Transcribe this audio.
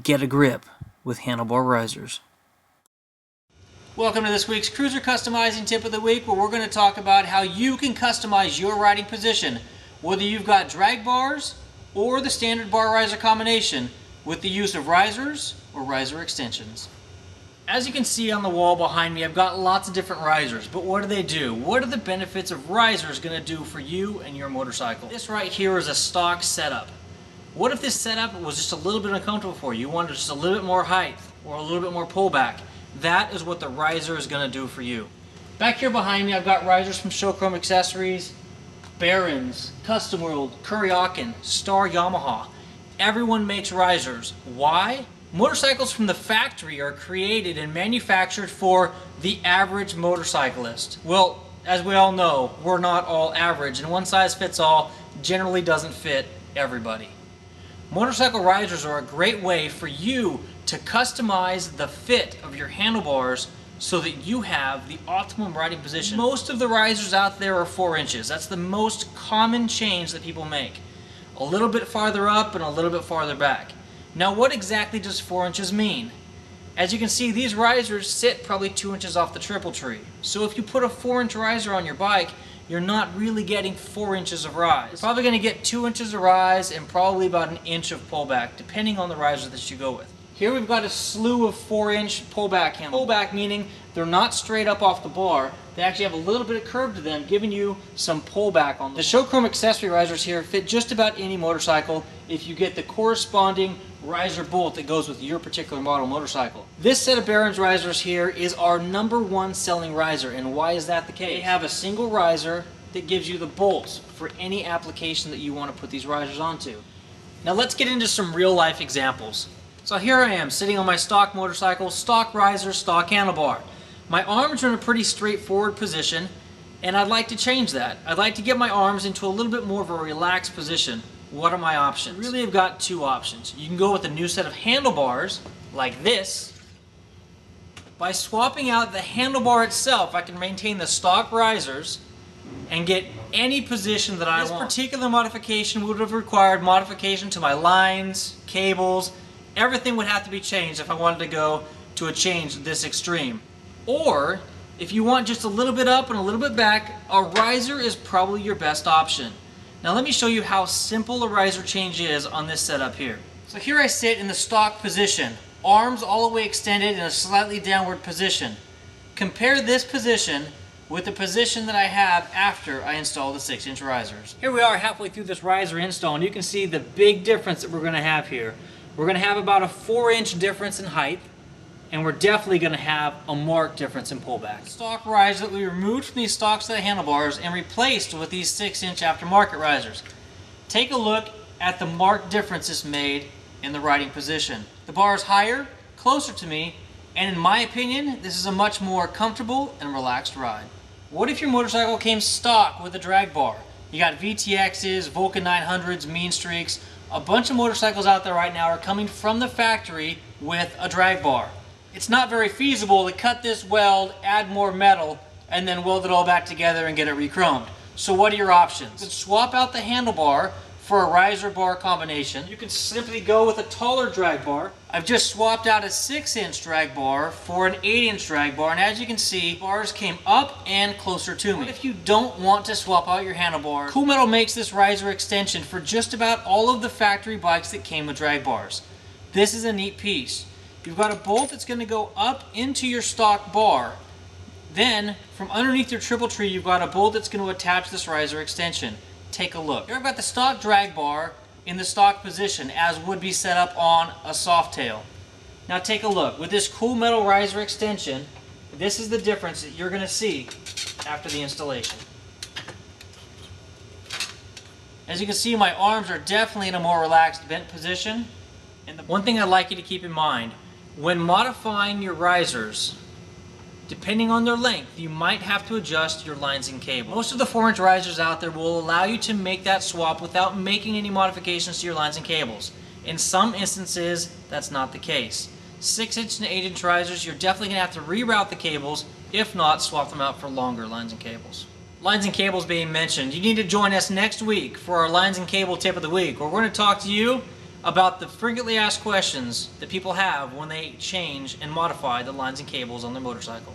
Get a grip with handlebar risers. Welcome to this week's Cruiser Customizing Tip of the Week, where we're going to talk about how you can customize your riding position, whether you've got drag bars or the standard bar riser combination, with the use of risers or riser extensions. As you can see on the wall behind me, I've got lots of different risers, but what do? What are the benefits of risers going to do for you and your motorcycle? This right here is a stock setup. What if this setup was just a little bit uncomfortable for you? You wanted just a little bit more height or a little bit more pullback. That is what the riser is going to do for you. Back here behind me, I've got risers from KEWL Accessories, Barron's, Custom World, Kuryakin, Star Yamaha. Everyone makes risers. Why? Motorcycles from the factory are created and manufactured for the average motorcyclist. Well, as we all know, we're not all average, and one size fits all generally doesn't fit everybody. Motorcycle risers are a great way for you to customize the fit of your handlebars so that you have the optimum riding position. Most of the risers out there are 4 inches. That's the most common change that people make. A little bit farther up and a little bit farther back. Now, what exactly does 4 inches mean? As you can see, these risers sit probably 2 inches off the triple tree. So if you put a 4-inch riser on your bike, you're not really getting 4 inches of rise. You're probably going to get 2 inches of rise and probably about an inch of pullback, depending on the riser that you go with. Here we've got a slew of 4-inch pullback handles. Pullback meaning they're not straight up off the bar. They actually have a little bit of curve to them, giving you some pullback on them. The KEWL accessory risers here fit just about any motorcycle if you get the corresponding riser bolt that goes with your particular model motorcycle. This set of Barron's risers here is our #1 selling riser, and why is that the case? They have a single riser that gives you the bolts for any application that you want to put these risers onto. Now let's get into some real life examples. So here I am sitting on my stock motorcycle, stock riser, stock handlebar. My arms are in a pretty straightforward position, and I'd like to change that. I'd like to get my arms into a little bit more of a relaxed position. What are my options? Really, I've got 2 options. You can go with a new set of handlebars, like this. By swapping out the handlebar itself, I can maintain the stock risers and get any position that I want. This particular modification would have required modification to my lines, cables. Everything would have to be changed if I wanted to go to a change this extreme. Or, if you want just a little bit up and a little bit back, a riser is probably your best option. Now let me show you how simple a riser change is on this setup here. So here I sit in the stock position, arms all the way extended in a slightly downward position. Compare this position with the position that I have after I install the 6-inch risers. Here we are halfway through this riser install, and you can see the big difference that we're going to have here. We're going to have about a 4-inch difference in height, and we're definitely going to have a marked difference in pullback. Stock riser that we removed from these stock set of handlebars and replaced with these 6-inch aftermarket risers. Take a look at the marked differences made in the riding position. The bar is higher, closer to me, and in my opinion, this is a much more comfortable and relaxed ride. What if your motorcycle came stock with a drag bar? You got VTXs, Vulcan 900s, Mean Streaks. A bunch of motorcycles out there right now are coming from the factory with a drag bar. It's not very feasible to cut this weld, add more metal, and then weld it all back together and get it re-chromed. So what are your options? You can swap out the handlebar for a riser bar combination. You can simply go with a taller drag bar. I've just swapped out a 6-inch drag bar for an 8-inch drag bar, and as you can see, bars came up and closer to me. What if you don't want to swap out your handlebar? KEWL Metal makes this riser extension for just about all of the factory bikes that came with drag bars. This is a neat piece. You've got a bolt that's going to go up into your stock bar. Then, from underneath your triple tree, you've got a bolt that's going to attach this riser extension. Take a look. Here I've got the stock drag bar in the stock position, as would be set up on a Softail. Now take a look. With this KEWL Metal riser extension, this is the difference that you're going to see after the installation. As you can see, my arms are definitely in a more relaxed bent position. And the one thing I'd like you to keep in mind, when modifying your risers, depending on their length, you might have to adjust your lines and cables. Most of the 4-inch risers out there will allow you to make that swap without making any modifications to your lines and cables. In some instances, that's not the case. 6-inch and 8-inch risers, you're definitely going to have to reroute the cables, if not swap them out for longer lines and cables. Lines and cables being mentioned, you need to join us next week for our lines and cable tip of the week, where we're going to talk to you about the frequently asked questions that people have when they change and modify the lines and cables on their motorcycle.